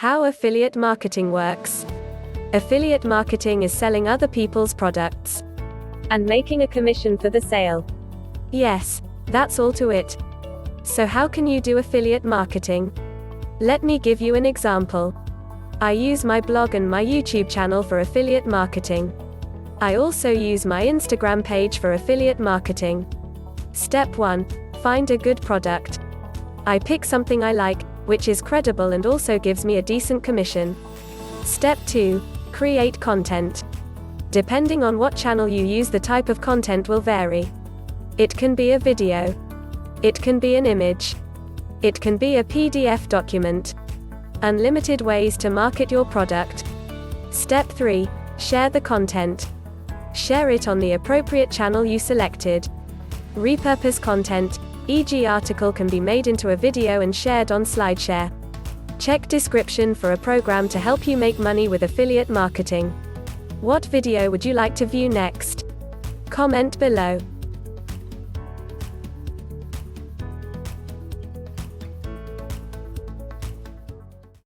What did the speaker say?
How affiliate marketing works. Affiliate marketing is selling other people's products and making a commission for the sale. Yes, that's all to it. So how can you do affiliate marketing? Let me give you an example. I use my blog and my YouTube channel for affiliate marketing. I also use my Instagram page for affiliate marketing. Step 1. Find a good product. I pick something I like, which is credible and also gives me a decent commission. Step 2. Create content. Depending on what channel you use, the type of content will vary. It can be a video. It can be an image. It can be a PDF document. Unlimited ways to market your product. Step 3. Share the content. Share it on the appropriate channel you selected. Repurpose content, e.g. article can be made into a video and shared on SlideShare. Check description for a program to help you make money with affiliate marketing. What video would you like to view next? Comment below.